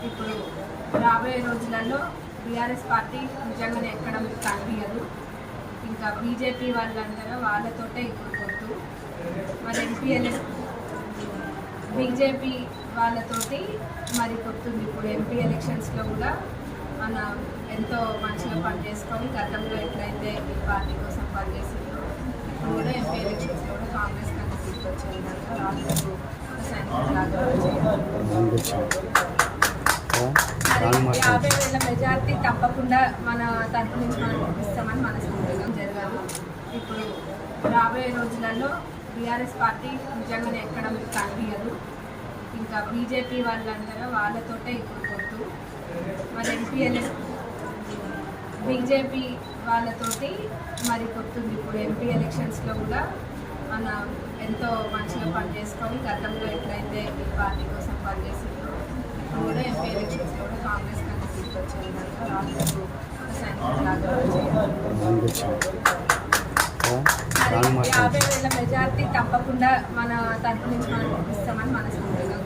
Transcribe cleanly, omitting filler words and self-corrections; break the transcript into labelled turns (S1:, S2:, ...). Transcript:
S1: ఇప్పుడు రాబోయే రోజులలో టీఆర్ఎస్ పార్టీ నిజంగానే ఎక్కడ మీకు కనిపించదు. ఇంకా బీజేపీ వాళ్ళందరూ వాళ్ళతోటే ఇప్పుడు పొత్తు. మరి బీజేపీ వాళ్ళతోటి మరి పొత్తుంది. ఇప్పుడు ఎంపీ ఎలక్షన్స్లో కూడా మన ఎంతో మంచిగా పనిచేసుకొని గతంలో ఎట్లయితే ఈ పార్టీ కోసం పనిచేసిందో ఇప్పుడు కూడా ఎంపీ ఎలక్షన్స్లో కూడా కాంగ్రెస్ కంటే తీసుకొచ్చే విధంగా రాజు ఒక సైనికులాగా 50,000 మెజార్టీ తప్పకుండా మన తరపు నుంచి మనం పంపిస్తామని మనస్ఫూర్తిగా జరగదు. ఇప్పుడు రాబోయే రోజులలో టీఆర్ఎస్ పార్టీ నిజంగానే ఎక్కడ మీకు కనిపించదు. ఇంకా బీజేపీ వాళ్ళందరూ వాళ్ళతోటే ఇప్పుడు పొత్తు. మరి బీజేపీ వాళ్ళతోటి మరి పొత్తుంది. ఇప్పుడు ఎంపీ ఎలక్షన్స్లో కూడా మన ఎంతో మంచిగా పనిచేసుకొని గతంలో ఎట్లయితే ఈ పార్టీ కోసం పనిచేసిందో ఇప్పుడు కూడా ఎంపీ ఎలక్షన్స్లో కూడా కాంగ్రెస్ కంటే తీసుకొచ్చే విధంగా రాజు ఒక సైనికులాగా 50,000 మెజార్టీ తప్పకుండా మన తరపు నుంచి మనం పంపిస్తామని మనస్ఫూర్తిగా